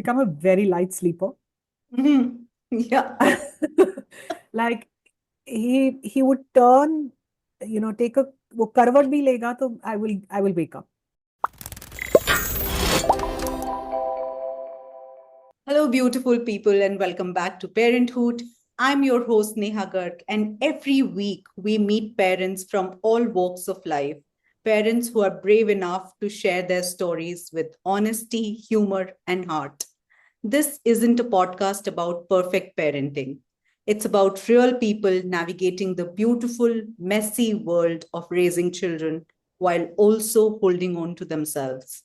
become a very light sleeper. Mhm. Yeah. Like he would turn, take a वो करवट भी लेगा तो I will wake up. Hello, beautiful people, and welcome back to Parenthood. I'm your host, Neha Garg, and every week we meet parents from all walks of life. Parents who are brave enough to share their stories with honesty, humor, and heart. This isn't a podcast about perfect parenting. It's about real people navigating the beautiful, messy world of raising children while also holding on to themselves.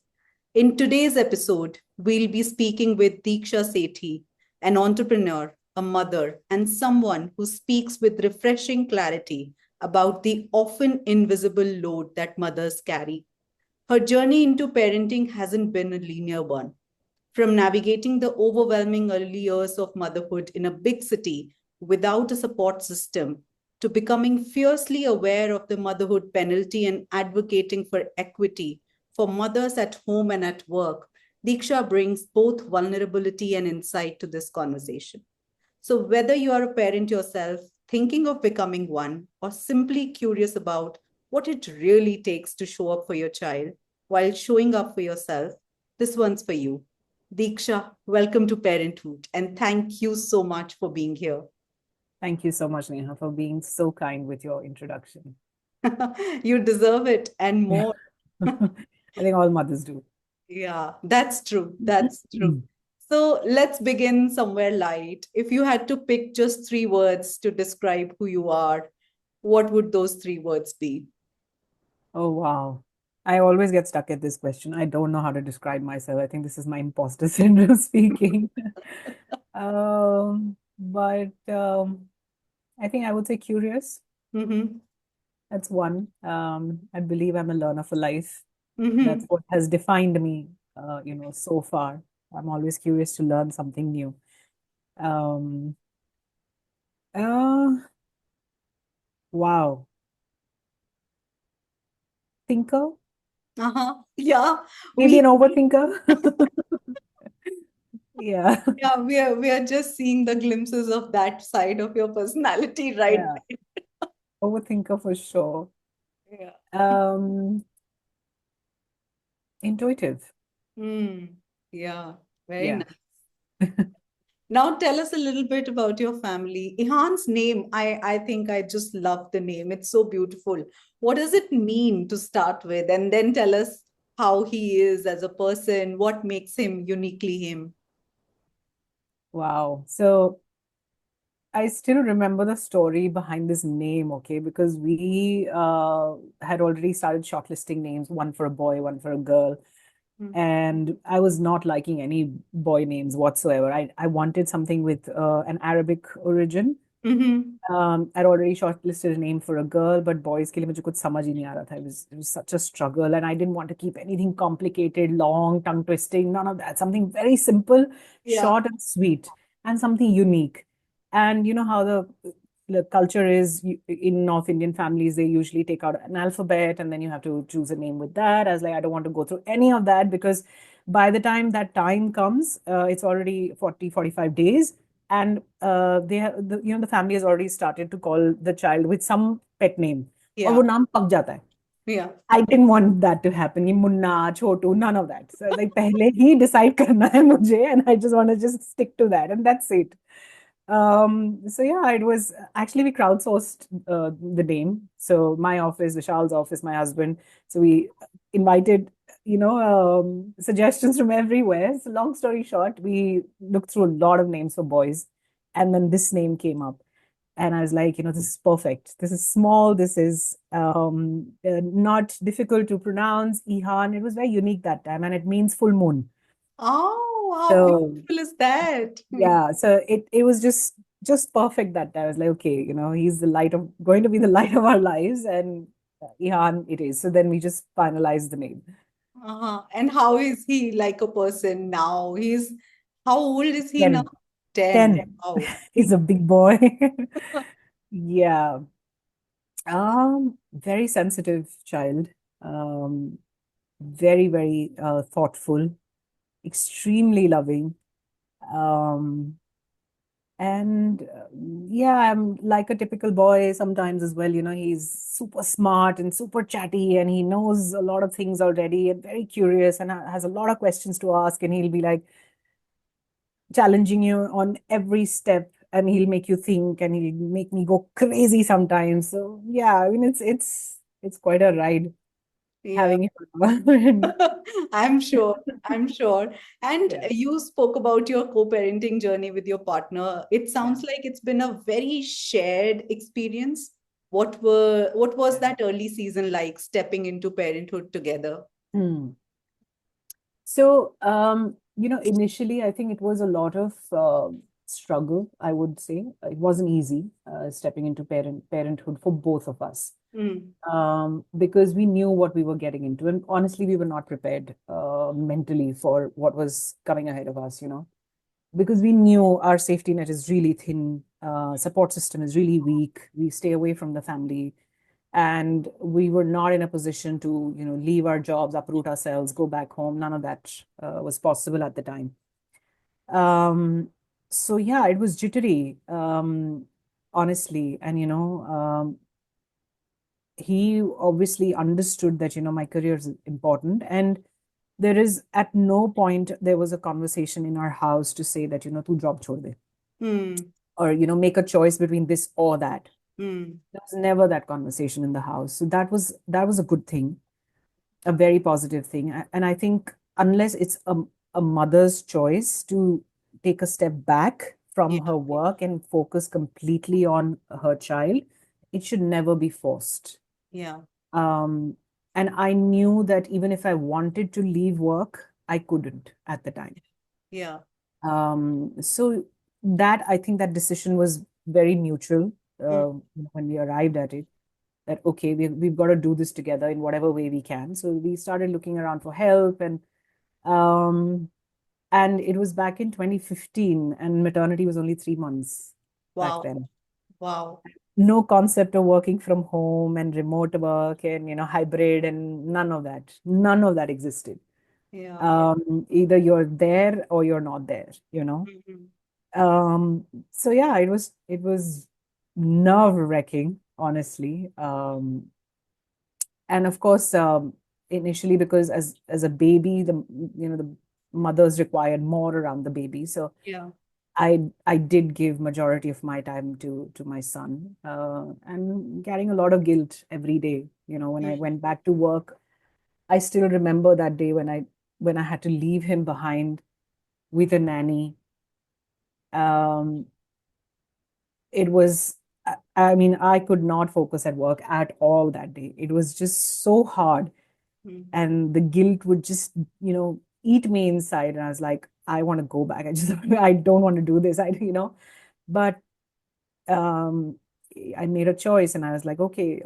In today's episode, we'll be speaking with Diksha Sethi, an entrepreneur, a mother, and someone who speaks with refreshing clarity about the often invisible load that mothers carry. Her journey into parenting hasn't been a linear one. From navigating the overwhelming early years of motherhood in a big city without a support system, to becoming fiercely aware of the motherhood penalty and advocating for equity for mothers at home and at work, Diksha brings both vulnerability and insight to this conversation. So, whether you are a parent yourself, thinking of becoming one, or simply curious about what it really takes to show up for your child while showing up for yourself, this one's for you. Diksha, welcome to Parenthood, and thank you so much for being here. Thank you so much, Neha, for being so kind with your introduction. You deserve it and Yeah. more. I think all mothers do. Yeah, that's true. That's true. So let's begin somewhere light. If you had to pick just three words to describe who you are, what would those three words be? Oh, wow. I always get stuck at this question. I don't know how to describe myself. I think this is my imposter syndrome speaking. But I think I would say curious. Mm-hmm. That's one. I believe I'm a learner for life. That's Mm-hmm. what has defined me, so far. I'm always curious to learn something new. Um, uh, wow. Thinker? Uh-huh. Yeah, Maybe we an overthinker? Yeah. yeah, we are just seeing the glimpses of that side of your personality right Yeah. Overthinker for sure. there. Yeah. Um, Intuitive. Mm, yeah, very Yeah. nice. Now tell us a little bit about your family. Ihan's name, I think I just love the name. It's so beautiful. What does it mean to start with? And then tell us how he is as a person, what makes him uniquely him. Wow. So I still remember the story behind this name, okay, because we had already started shortlisting names, one for a boy, one for a girl. And I was not liking any boy names whatsoever. I wanted something with an Arabic origin. Mm-hmm. I'd already shortlisted a name for a girl, but boys के लिए मुझे कुछ समझ ही नहीं आ रहा था. It was such a struggle, and I didn't want to keep anything complicated, long, tongue twisting, none of that. Something very simple, Yeah. short and sweet, and something unique. And you know how the culture is in North Indian families, they usually take out an alphabet and then you have to choose a name with that. I was like, I don't want to go through any of that because by the time that time comes, it's already 40, 45 days and the family has already started to call the child with some pet name और Yeah. वो नाम पक जाता है. Yeah. I didn't want that to happen. ये मुन्ना छोटू, none of that. So like पहले ही decide करना है मुझे, and I just want to just stick to that, and that's it. So yeah, it was actually we crowdsourced the name. So my office, Vishal's office, my husband. So we invited, suggestions from everywhere. So long story short, we looked through a lot of names for boys, and then this name came up. And I was like, this is perfect. This is small. This is not difficult to pronounce. Ihan. It was very unique that time, and it means full moon. Oh, how So beautiful is that? yeah, so it was just perfect that day. I was like, okay, he's the light of going to be the light of our lives, and Ihan it is. So then we just finalized the name. Uh-huh. And how is he like a person now? How old is he now? 10. 10. 10. Wow. He's a big boy. Yeah. Very sensitive child. Very, very thoughtful, extremely loving. Um, and yeah, I'm like a typical boy sometimes as well. He's super smart and super chatty, and he knows a lot of things already, and very curious, and has a lot of questions to ask. And he'll be like challenging you on every step, and he'll make you think, and he'll make me go crazy sometimes. So yeah, I mean, it's quite a ride Yeah. having him. I'm sure. I'm sure. And Yeah, you spoke about your co-parenting journey with your partner. It yeah, sounds like it's been a very shared experience. What was yeah. that early season like stepping into parenthood together? Hmm. So, initially, I think it was a lot of struggle, I would say. It wasn't easy stepping into parenthood for both of us, Mm, because we knew what we were getting into. And honestly, we were not prepared mentally for what was coming ahead of us, because we knew our safety net is really thin, support system is really weak. We stay away from the family, and we were not in a position to leave our jobs, uproot ourselves, go back home. None of that was possible at the time. Um, so yeah, it was jittery, honestly. And he obviously understood that my career is important, and there is at no point there was a conversation in our house to say that tu job chhod de, mm, or make a choice between this or that. mm. There was never that conversation in the house, so that was a good thing, a very positive thing. And I think unless it's a mother's choice to take a step back from Yeah, her work and focus completely on her child, it should never be forced. yeah, um, and I knew that even if I wanted to leave work, I couldn't at the time. yeah. So that, I think, that decision was very mutual Mm, when we arrived at it, that okay, we've got to do this together in whatever way we can. So we started looking around for help, um, and it was back in 2015, and maternity was only 3 months back wow, then. wow. No concept of working from home and remote work and hybrid, and none of that existed. Yeah. Either you're there or you're not there. Mhm. So yeah, it was nerve-wracking, honestly. And of course, initially, because as a baby, the mothers required more around the baby. So Yeah. I did give majority of my time to my son, and carrying a lot of guilt every day. When I Mm, went back to work, I still remember that day when I had to leave him behind with a nanny. Um, it was, I mean, I could not focus at work at all that day. It was just so hard, mm. and the guilt would just eat me inside. And I was like, I want to go back. I just I don't want to do this. But um I made a choice, and I was like, okay,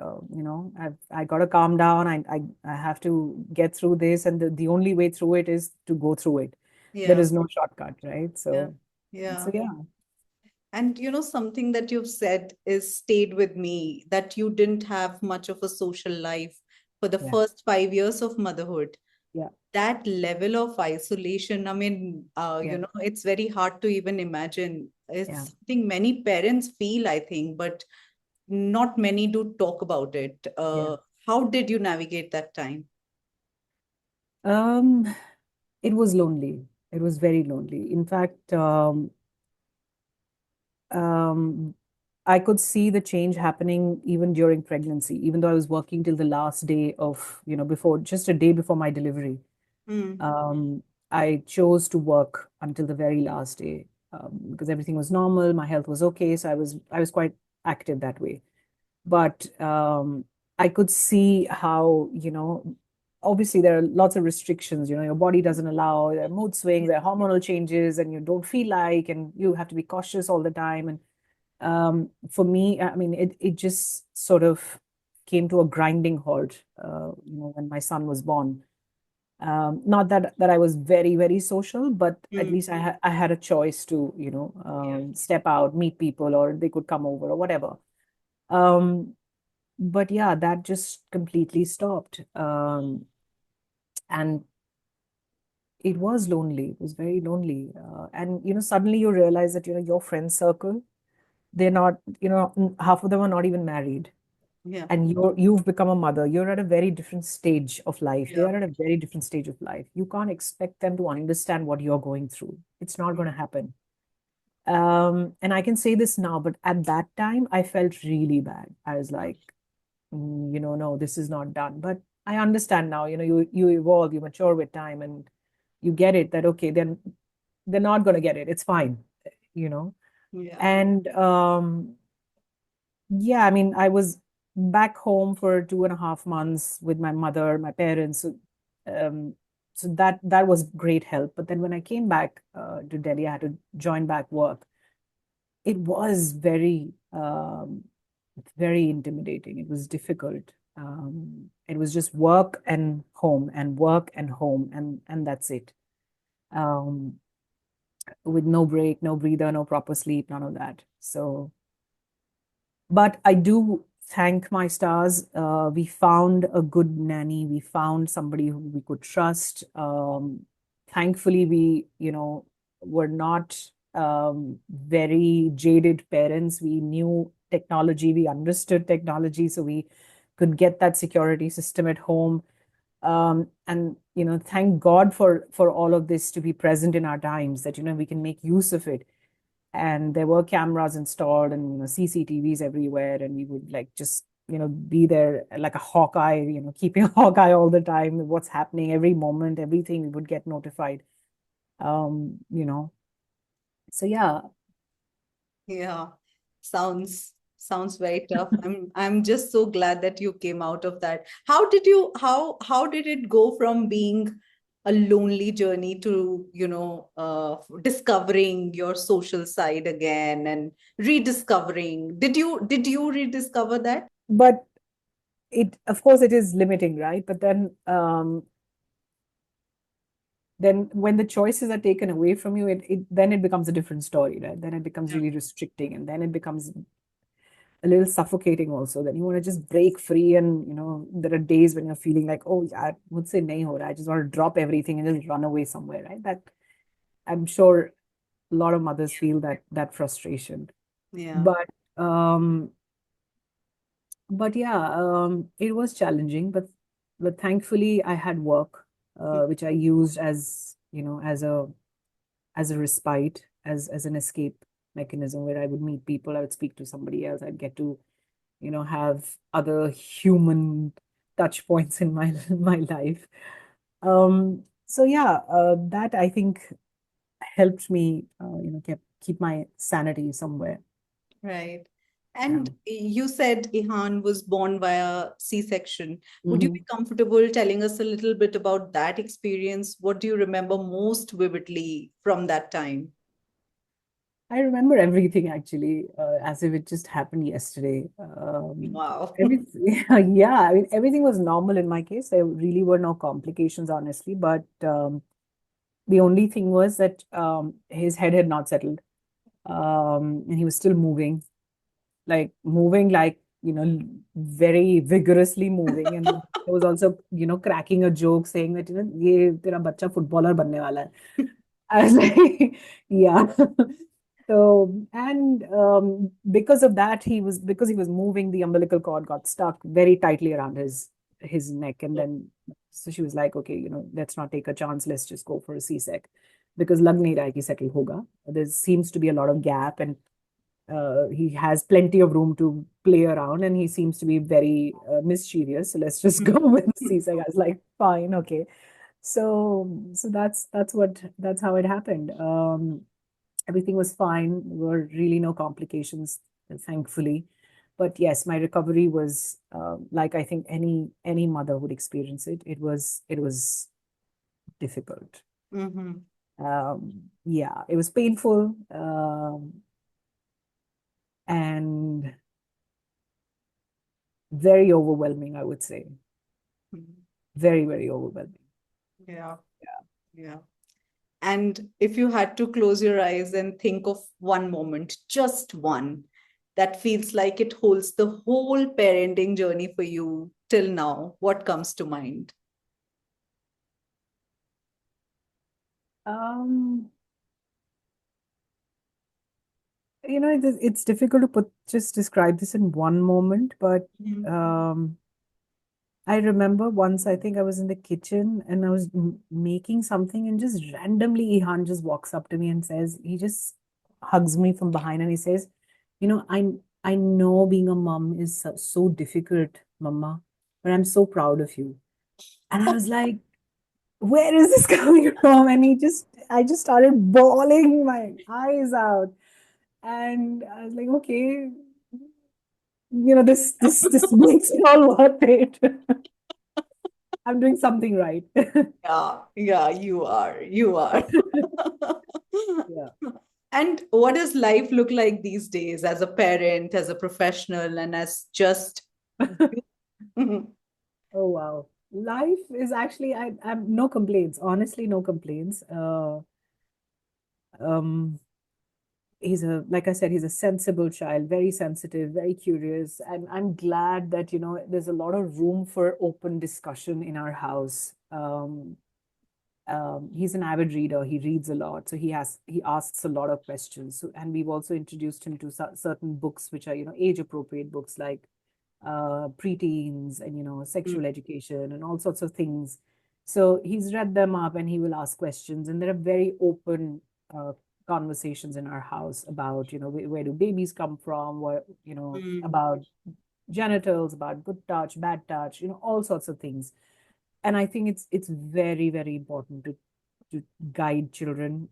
I got to calm down. I have to get through this, and the only way through it is to go through it. There Yeah. is no shortcut, right? Yeah. So Yeah. yeah, And something that you've said is stayed with me, that you didn't have much of a social life for the yeah, first 5 years of motherhood. yeah, That level of isolation, I mean, yeah, it's very hard to even imagine. yeah. It's something many parents feel, I think, but not many do talk about it. Yeah. How did you navigate that time? Um, it was lonely. It was very lonely. In fact, um, I could see the change happening even during pregnancy, even though I was working till the last day of, before, just a day before my delivery. Mm, Um, I chose to work until the very last day, because everything was normal, my health was okay, so I was quite active that way. But I could see how, obviously there are lots of restrictions. Your body doesn't allow, there are mood swings, there are hormonal changes, and you don't feel like, and you have to be cautious all the time. And for me, I mean, it just sort of came to a grinding halt, when my son was born. Not that I was very, very social, but at mm, least I had a choice to, yeah, step out, meet people, or they could come over or whatever. Um, but yeah, that just completely stopped. And it was lonely. It was very lonely. And, suddenly you realize that, your friend circle, they're not, half of them are not even married. Yeah. And you've become a mother. You're at a very different stage of life. They Yeah. are at a very different stage of life. You can't expect them to understand what you're going through. It's not going to happen. And I can say this now, but at that time, I felt really bad. I was like, no, this is not done. But I understand now, you evolve, you mature with time, and you get it that, okay, then they're not going to get it. It's fine, you know. Yeah. And yeah, I mean, I was back home for 2.5 months with my mother, my parents. Um, so that was great help. But then when I came back to Delhi, I had to join back work. It was very intimidating. It was difficult. It was just work and home and work and home and that's it. Um, with no break, no breather, no proper sleep, none of that. So, but I do thank my stars. We found a good nanny. We found somebody who we could trust. Thankfully, we, were not very jaded parents. We knew technology, we understood technology, so we could get that security system at home. And thank God for all of this to be present in our times, that we can make use of it. And there were cameras installed and CCTVs everywhere, and we would like just be there like a hawkeye, keeping a hawkeye all the time, what's happening every moment, everything, we would get notified. um you know so yeah. Yeah. Sounds very tough. I'm just so glad that you came out of that. How did it go from being a lonely journey to, discovering your social side again and rediscovering? Did you rediscover that? But it, of course, it is limiting, right? But then when the choices are taken away from you, then it becomes a different story, right? Then it becomes Yeah. really restricting, and then it becomes a little suffocating also. Then you want to just break free, and there are days when you're feeling like, oh yeah, mujhse nahi ho raha, I just want to drop everything and just run away somewhere, right? That, I'm sure a lot of mothers feel that frustration. Yeah. But yeah, it was challenging, but thankfully I had work, which I used as as a respite, as an escape mechanism, where I would meet people, I would speak to somebody else, I'd get to have other human touch points in my my life. So yeah, that I think helped me, keep my sanity somewhere. Right. Yeah. And you said Ihan was born via C-section. Would you be Mhm. comfortable telling us a little bit about that experience? What do you remember most vividly from that time? I remember everything actually, as if it just happened yesterday. Wow. Yeah, I mean, everything was normal in my case. There really were no complications, honestly. But the only thing was that his head had not settled, and he was still moving like, very vigorously moving. And then he was also, cracking a joke saying that, ye tera bacha footballer banne wala hai. I was like, yeah. So, and because he was moving, the umbilical cord got stuck very tightly around his neck. And then, so she was like, okay, let's not take a chance. Let's just go for a C-sec, because lag nahi raha hai ki settle hoga. There seems to be a lot of gap, and he has plenty of room to play around, and he seems to be very mischievous. So let's just go with the C-sec. I was like, fine, okay. So that's how it happened. Everything was fine. There were really no complications, thankfully. But yes, my recovery was, like I think any mother would experience it. It was difficult. Mm-hmm. Yeah, it was painful, and very overwhelming, I would say. Very, very overwhelming. Yeah. Yeah. And if you had to close your eyes and think of one moment, just one, that feels like it holds the whole parenting journey for you till now, what comes to mind? Um, it's difficult to just describe this in one moment, but Mhm. um, I remember once I think I was in the kitchen and I was making something, and just randomly Ihan just walks up to me and says, he just hugs me from behind and he says, I know being a mom is so difficult, Mama, but I'm so proud of you. And I was like, where is this coming from? And I just started bawling my eyes out. And I was like, okay, this makes it all worth it. I'm doing something right. Yeah, yeah, you are. You are. Yeah. And what does life look like these days as a parent, as a professional, and as just you? Oh wow. Life is actually I'm no complaints. Honestly, no complaints. Um he's a like I said, he's a sensible child, very sensitive, very curious. And I'm glad that, there's a lot of room for open discussion in our house. He's an avid reader. He reads a lot, so he asks a lot of questions. So, and we've also introduced him to certain books which are age appropriate books like preteens and Mm, sexual education and all sorts of things. So he's read them up and he will ask questions, and there are very open uh, conversations in our house about where do babies come from, what mm, about genitals, about good touch, bad touch, all sorts of things. And I think it's very, very important to guide children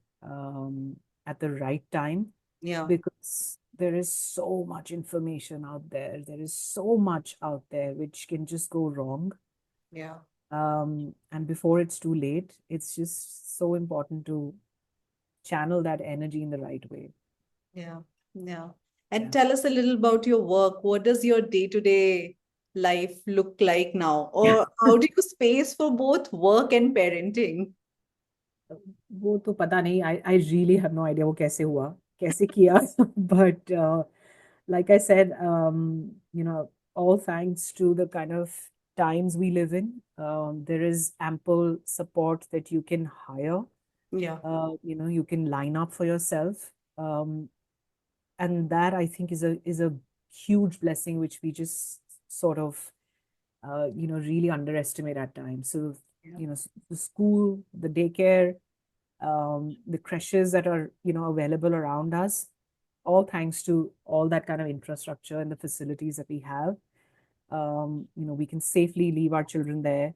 at the right time, yeah, because there is so much information out there. There is so much out there which can just go wrong. yeah, And before it's too late, it's just so important to channel that energy in the right way. yeah, yeah. And Yeah. tell us a little about your work. What does your day-to-day life look like now? Or how do you space for both work and parenting? वो तो पता नहीं. I really have no idea वो कैसे हुआ, कैसे किया. But like I said, all thanks to the kind of times we live in, there is ample support that you can hire. Yeah, You can line up for yourself. And that I think is a huge blessing which we just sort of really underestimate at times. So, yeah, the school, the daycare, the creches that are available around us, all thanks to all that kind of infrastructure and the facilities that we have. We can safely leave our children there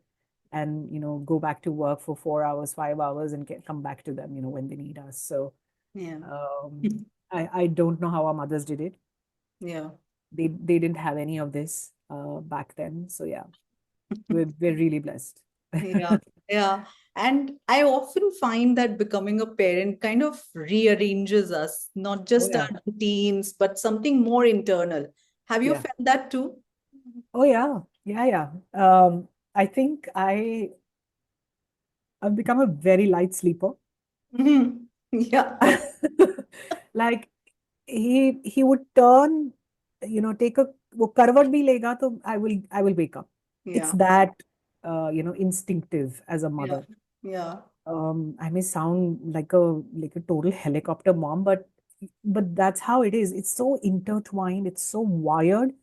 and go back to work for 4 hours, 5 hours, and come back to them when they need us. So yeah, I don't know how our mothers did it. yeah. They didn't have any of this back then. So yeah, we're really blessed. Yeah, yeah. And I often find that becoming a parent kind of rearranges us, not Oh just yeah, our routines, but something more internal. Have you yeah. felt that too? Oh yeah, yeah, yeah. I think I've become a very light sleeper. Mhm. Yeah, Like he would turn, take a वो करवट भी लेगा तो I will wake up. It's yeah, that instinctive as a yeah, mother. yeah, I may sound like a total helicopter mom, but that's how it is. It's so intertwined. It's so wired.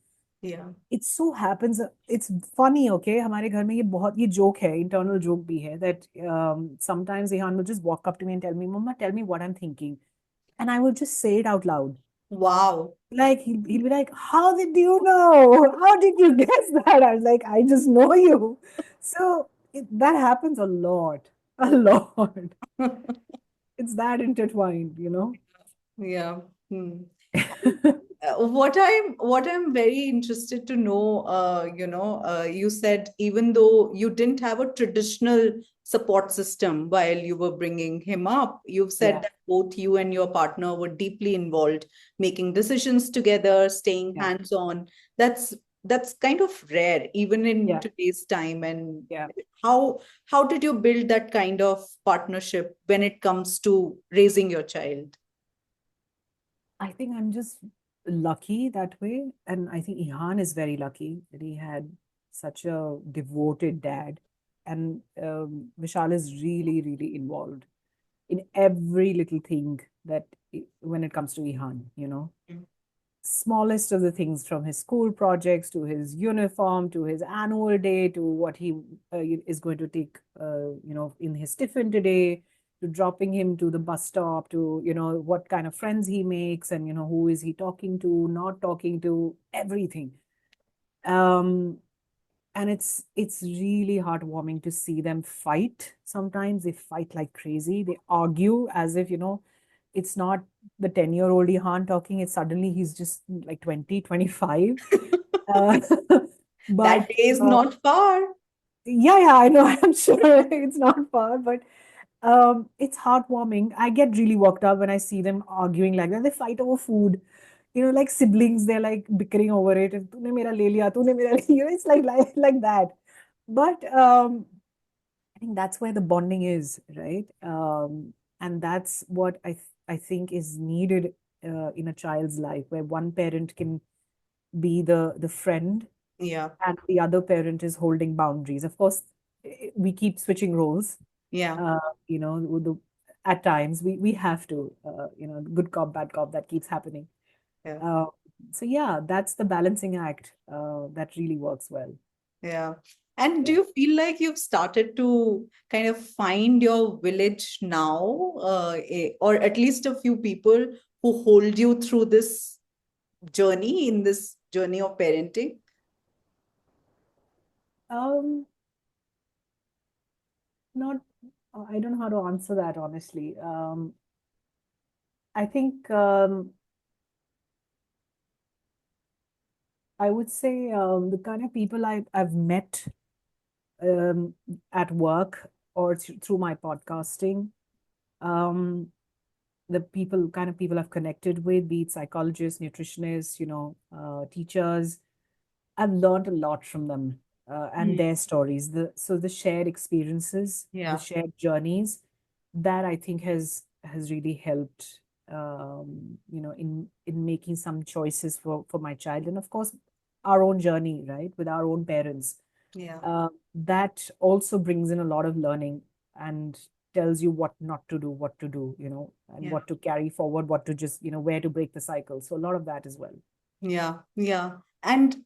yeah. It so happens. It's funny, okay? हमारे घर में ये joke है, internal joke भी है, that sometimes Ihan will just walk up to me and tell me, Mama, tell me what I'm thinking, and I will just say it out loud. Wow. Like he'll be like, how did you know? How did you guess that? I was like, I just know you. So that happens a lot, a lot. It's that intertwined. Yeah. Hmm. What I'm very interested to know, you said even though you didn't have a traditional support system while you were bringing him up, you've said Yeah, that both you and your partner were deeply involved, making decisions together, staying yeah, hands-on. That's kind of rare even in yeah, today's time. And yeah. how did you build that kind of partnership when it comes to raising your child? I think I'm just lucky that way. And I think Ihan is very lucky that he had such a devoted dad. And Vishal is really, really involved. in every little thing that when it comes to Ihan, you know, Mm. smallest of the things, from his school projects to his uniform to his annual day to what he is going to take, you know, in his tiffin today, to dropping him to the bus stop, to, you know, what kind of friends he makes, and, you know, who is he talking to, not talking to, everything. Um, and it's really heartwarming to see them fight. Sometimes they fight like crazy. They argue as if, you know, it's not the 10-year-old Ihan talking, it's suddenly he's just like 20, 25. Uh, That but day is not far. yeah, I know, I'm sure it's not far, but it's heartwarming. I get really worked up when I see them arguing like that. They fight over food, you know, like siblings. They're like bickering over it. "तूने मेरा ले लिया, तूने मेरा ले-" You know, it's like that. But I think that's where the bonding is, right? And that's what I think is needed in a child's life, where one parent can be the friend Yeah, and the other parent is holding boundaries. Of course, we keep switching roles. yeah, Uh, you know, at times we have to, you know, good cop, bad cop, that keeps happening. yeah, Uh, so yeah, that's the balancing act that really works well. yeah. And do Yeah. you feel like you've started to kind of find your village now, or at least a few people who hold you through this journey, in this journey of parenting? Um, Not, I don't know how to answer that honestly. I think I would say the kind of people I've met um, at work or through my podcasting, um, the people, kind of people I've connected with, be it psychologists, nutritionists, you know, teachers, I've learned a lot from them and Mm. their stories. The shared experiences, the Yeah, shared journeys, that I think has really helped, you know, in making some choices for my child, and of course, our own journey, right, with our own parents. yeah, That also brings in a lot of learning and tells you what not to do, what to do, you know, and yeah. what to carry forward, what to just, you know, where to break the cycle. So a lot of that as well. Yeah, yeah. And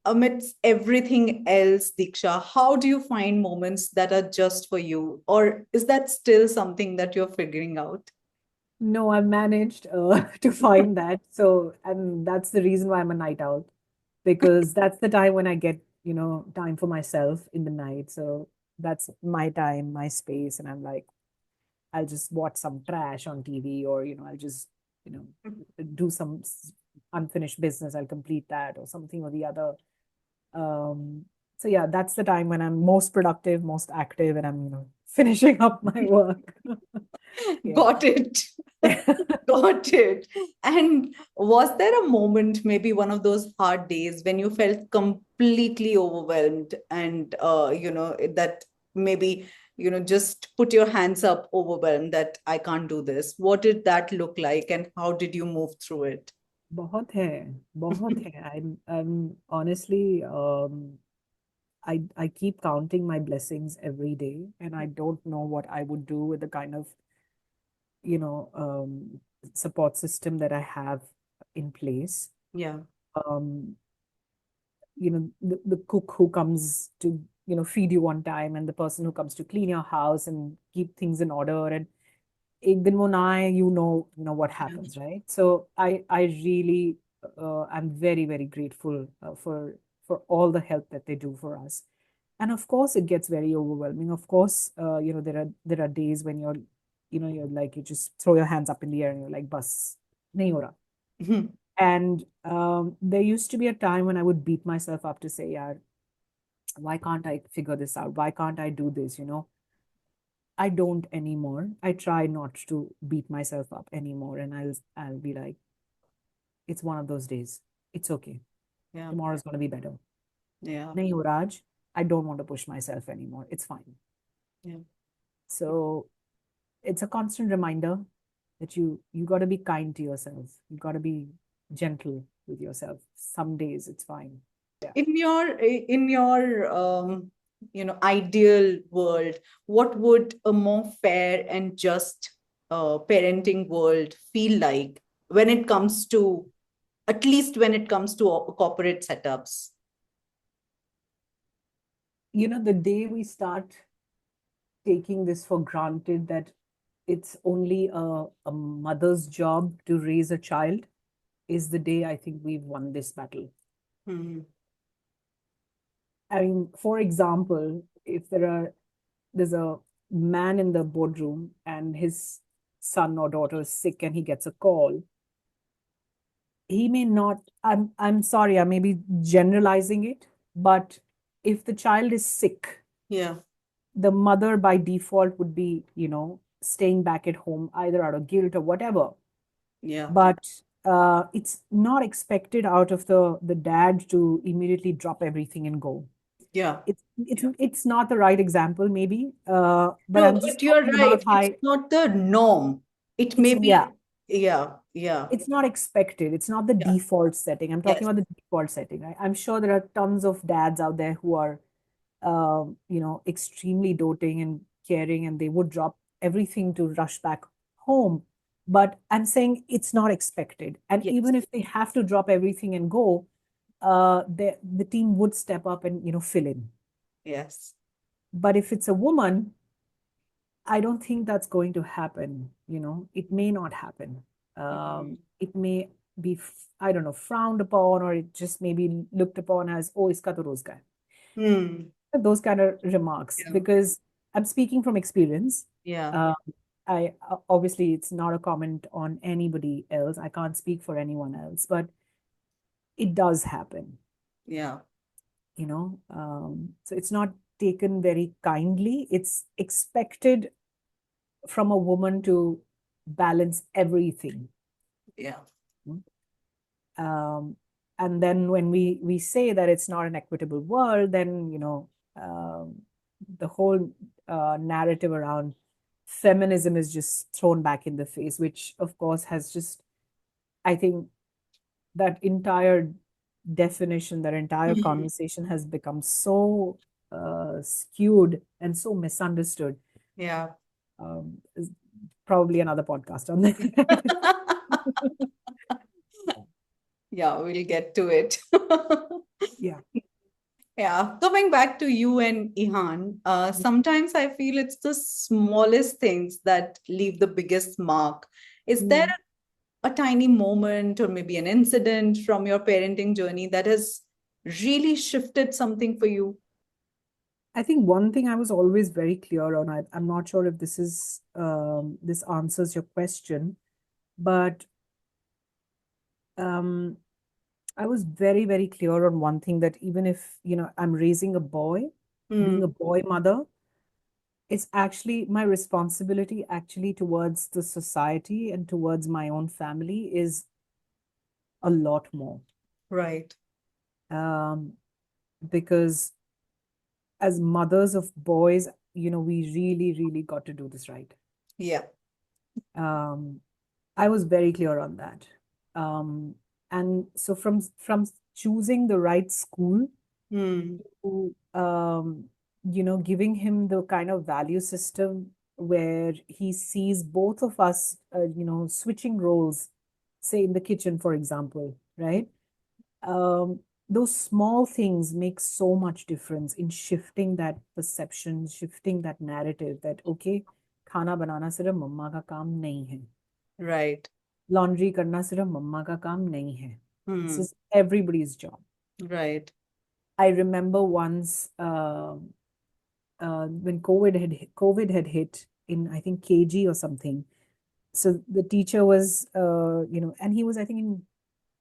amidst everything else, Diksha, how do you find moments that are just for you? Or is that still something that you're figuring out? No, I've managed to find that. So, and that's the reason why I'm a night owl, because that's the time when I get, you know, time for myself in the night. So that's my time, my space. And I'm like, I'll just watch some trash on TV, or, you know, I'll just, you know, do some unfinished business. I'll complete that or something or the other. Um, so yeah, that's the time when I'm most productive, most active, and I'm, you know, finishing up my work. Got Yeah. it. Got it. And was there a moment, maybe one of those hard days, when you felt completely overwhelmed and, that maybe, just put your hands up, overwhelmed, that I can't do this? What did that look like and how did you move through it? बहुत है, बहुत है. I'm honestly, I keep counting my blessings every day, and I don't know what I would do with the kind of, you know, support system that I have in place. Yeah. Um, you know, the cook who comes to, you know, feed you on time, and the person who comes to clean your house and keep things in order, and ek din wo na aaye, you know what happens, right? So I really I'm very, very grateful for all the help that they do for us. And of course, it gets very overwhelming. Of course, you know, there are days when you're, you know, you're like, you just throw your hands up in the air and you're like, bus, nahi ho raha. And there used to be a time when I would beat myself up to say, yeah, why can't I figure this out? Why can't I do this? You know, I don't anymore. I try not to beat myself up anymore. And I'll be like, it's one of those days. It's okay. Yeah. Tomorrow's gonna be better. Yeah. Nahi ho, Raj, I don't want to push myself anymore. It's fine. Yeah. So it's a constant reminder that you got to be kind to yourself. You got to be gentle with yourself. Some days it's fine. Yeah. In your ideal world, what would a more fair and just parenting world feel like when it comes to, at least when it comes to corporate setups? The day we start taking this for granted that it's only a mother's job to raise a child is the day I think we've won this battle. Hmm. I mean, for example, if there's a man in the boardroom and his son or daughter is sick and he gets a call, he may not, I'm sorry, I may be generalizing it, but if the child is sick, Yeah. the mother by default would be, staying back at home either out of guilt or whatever. Yeah. But it's not expected out of the dad to immediately drop everything and go. Yeah. It's not the right example, maybe. But No, I'm just but you're talking right. about It's how not the norm. It it's may yeah, be, yeah, yeah, it's not expected. It's not the yeah, default setting. I'm talking yes, about the default setting. I'm sure there are tons of dads out there who are extremely doting and caring, and they would drop everything to rush back home. But I'm saying it's not expected. And yes, even if they have to drop everything and go, the team would step up and, fill in. yes. But if it's a woman, I don't think that's going to happen. It may not happen. Mm. It may be, I don't know, frowned upon, or it just may be looked upon as, oh, iska to rozgar. Hmm. Those kind of remarks, Yeah, because I'm speaking from experience. yeah, Um, I obviously it's not a comment on anybody else. I can't speak for anyone else, but it does happen. yeah, So it's not taken very kindly. It's expected from a woman to balance everything. yeah, Um, and then when we say that it's not an equitable world, then the whole narrative around feminism is just thrown back in the face, which of course has just, I think, that entire definition, that entire Mhm. conversation has become so skewed and so misunderstood. Yeah. Is probably another podcast on that. Yeah, we'll get to it. Yeah. Yeah, coming back to you and Ihan, sometimes I feel it's the smallest things that leave the biggest mark. Is there Mm. a tiny moment or maybe an incident from your parenting journey that has really shifted something for you? I think one thing I was always very clear on, I'm not sure if this answers your question, but um, I was very, very clear on one thing, that even if, I'm raising a boy, being a Hmm. boy mother, it's actually my responsibility actually towards the society and towards my own family is a lot more. Right. Um, because as mothers of boys, we really, really got to do this right. Yeah. Um, I was very clear on that. Um, and so from choosing the right school Hmm. to giving him the kind of value system where he sees both of us, switching roles, say in the kitchen, for example, right? Um, those small things make so much difference in shifting that perception, shifting that narrative that okay, खाना बनाना सिर्फ मम्मा का काम नहीं है, Right. Laundry करना सिर्फ मम्मा का काम नहीं है. This Hmm. is everybody's job. Right. I remember once when COVID had hit in, I think, KG or something. So the teacher was and he was, I think, in,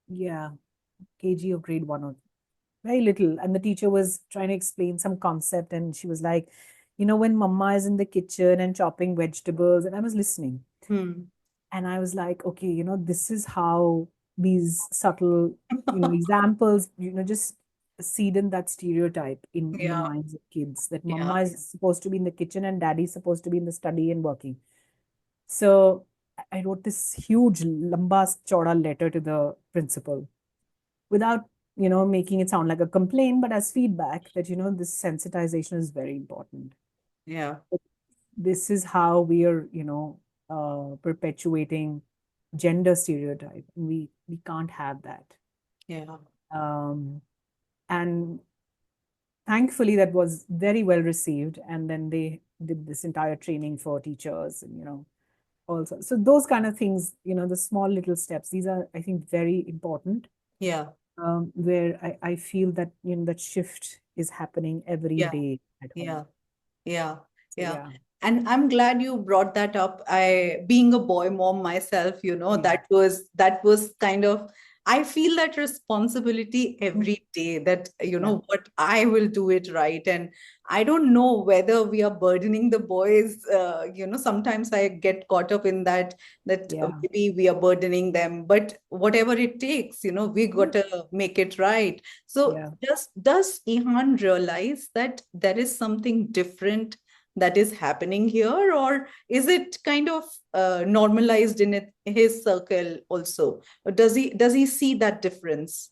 yeah, KG or grade one, or very little. And the teacher was trying to explain some concept, and she was like, when mama is in the kitchen and chopping vegetables, and I was listening. Hmm. And I was like, okay, this is how these subtle, examples, just seed in that stereotype in the Yeah. minds of kids, that Yeah. mama is supposed to be in the kitchen and daddy is supposed to be in the study and working. So I wrote this huge lamba chauda letter to the principal without making it sound like a complaint, but as feedback that, this sensitization is very important. Yeah. This is how we are, perpetuating gender stereotype. We can't have that. Yeah. Um, and thankfully that was very well received. And then they did this entire training for teachers and, also. So those kind of things, the small little steps, these are, I think, very important. Yeah. Where I feel that, that shift is happening every Yeah. day at home. Yeah. Yeah. So Yeah. yeah, And I'm glad you brought that up. Being a boy mom myself, yeah, that was kind of, I feel that responsibility mm, every day that, yeah, what I will do it right. And I don't know whether we are burdening the boys. Sometimes I get caught up in that yeah, maybe we are burdening them, but whatever it takes, we mm, got to make it right. So yeah. does Ihan realize that there is something different that is happening here, or is it kind of normalized in his circle also? Or does he see that difference?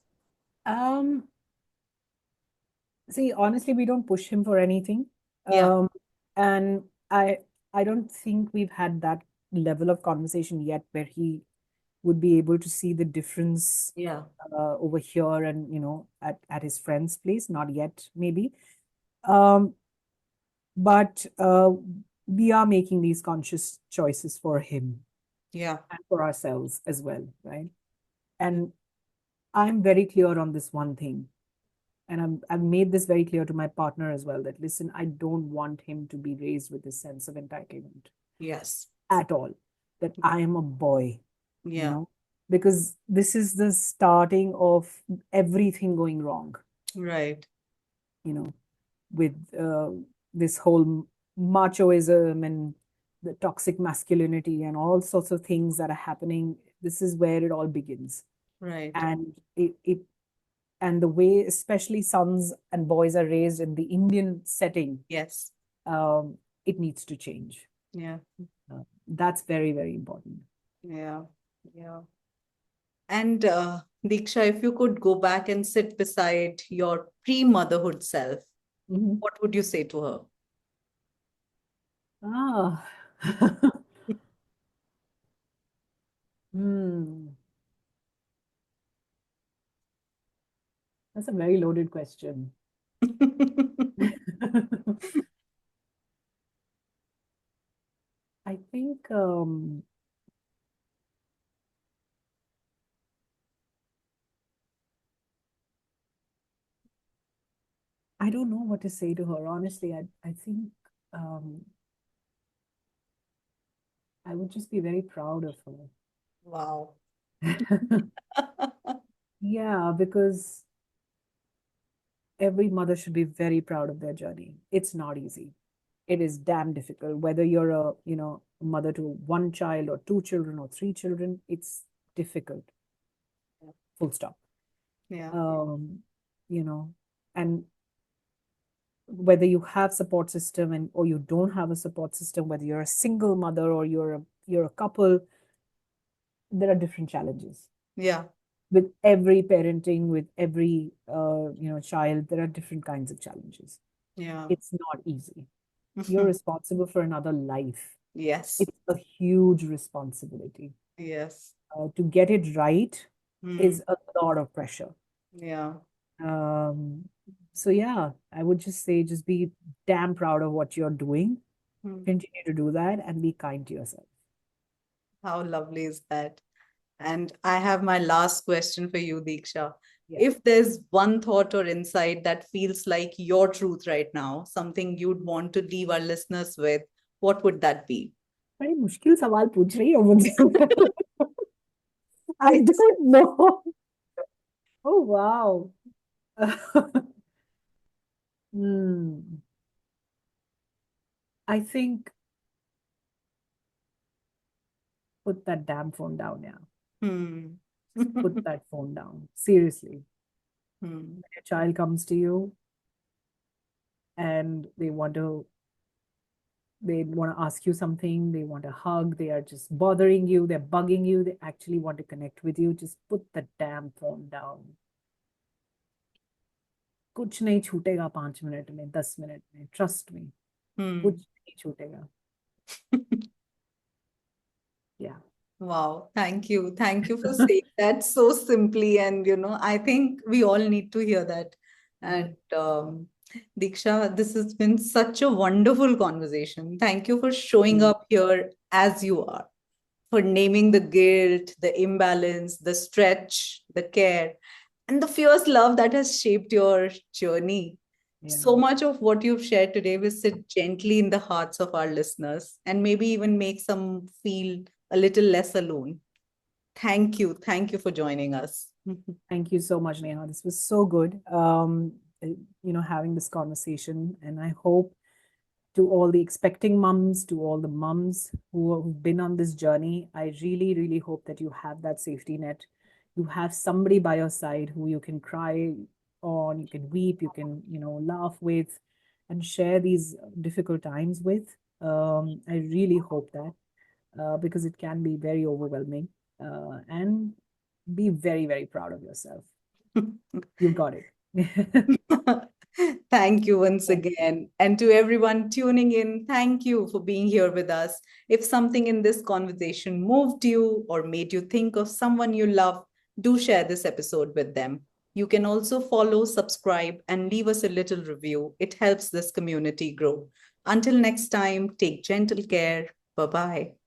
Um, See, honestly, we don't push him for anything. Yeah. And I don't think we've had that level of conversation yet where he would be able to see the difference Yeah. over here and, at his friend's place. Not yet, maybe. Um, but we are making these conscious choices for him Yeah. and for ourselves as well, right? And I'm very clear on this one thing. And I've made this very clear to my partner as well that, listen, I don't want him to be raised with this sense of entitlement Yes. at all, that I am a boy, you Yeah. know, because this is the starting of everything going wrong, Right. you know, with this whole machoism and the toxic masculinity and all sorts of things that are happening. This is where it all begins. Right. And and the way especially sons and boys are raised in the Indian setting, Yes. um, it needs to change. Yeah. That's very, very important. Yeah. Yeah. And Diksha, if you could go back and sit beside your pre-motherhood self, Mhm. what would you say to her? Ah, hmm. That's a very loaded question. I think I don't know what to say to her. Honestly, I think um, I would just be very proud of Wow. her. Yeah, because every mother should be very proud of their journey. It's not easy. It is damn difficult. Whether you're a mother to one child or two children or three children, it's difficult. Full stop. Yeah. Um, you know, and whether you have support system and or you don't have a support system, whether you're a single mother or you're a couple, there are different challenges Yeah. with every parenting, with every child. There are different kinds of challenges. Yeah. It's not easy. You're responsible for another life. Yes. It's a huge responsibility. Yes. To get it right Hmm. is a lot of pressure. Yeah. Um, so yeah, I would just say, just be damn proud of what you're doing. Hmm. Continue to do that and be kind to yourself. How lovely is that? And I have my last question for you, Diksha. Yeah. If there's one thought or insight that feels like your truth right now, something you'd want to leave our listeners with, what would that be? बड़ी मुश्किल सवाल पूछ रही हो मुझसे. I don't know. Oh wow. Hmm. I think put that damn phone down, yeah. Hmm. Put that phone down. Seriously. Hmm. When your child comes to you and they want to ask you something, they want a hug, they are just bothering you, they're bugging you, they actually want to connect with you, just put the damn phone down. कुछ नहीं छूटेगा 5 minute में, 10 minute में, trust me, कुछ Hmm. नहीं छूटेगा. Yeah. Wow, thank you. Thank you for saying that so simply. And, I think we all need to hear that. And Diksha, this has been such a wonderful conversation. Thank you for showing up here as you are, for naming the guilt, the imbalance, the stretch, the care, and the fierce love that has shaped your journey. Yeah. So much of what you've shared today will sit gently in the hearts of our listeners and maybe even make some feel a little less alone. Thank you. Thank you for joining us. Thank you so much, Neha. This was so good. Having this conversation, and I hope to all the expecting mums, to all the mums who have been on this journey, I really, really hope that you have that safety net. You have somebody by your side who you can cry on, you can weep, you can, laugh with, and share these difficult times with. I really hope that because it can be very overwhelming. And be very, very proud of yourself. You've got it. Thank you once Thank you. again. And to everyone tuning in, thank you for being here with us. If something in this conversation moved you or made you think of someone you love, do share this episode with them. You can also follow, subscribe, and leave us a little review. It helps this community grow. Until next time, take gentle care. Bye bye.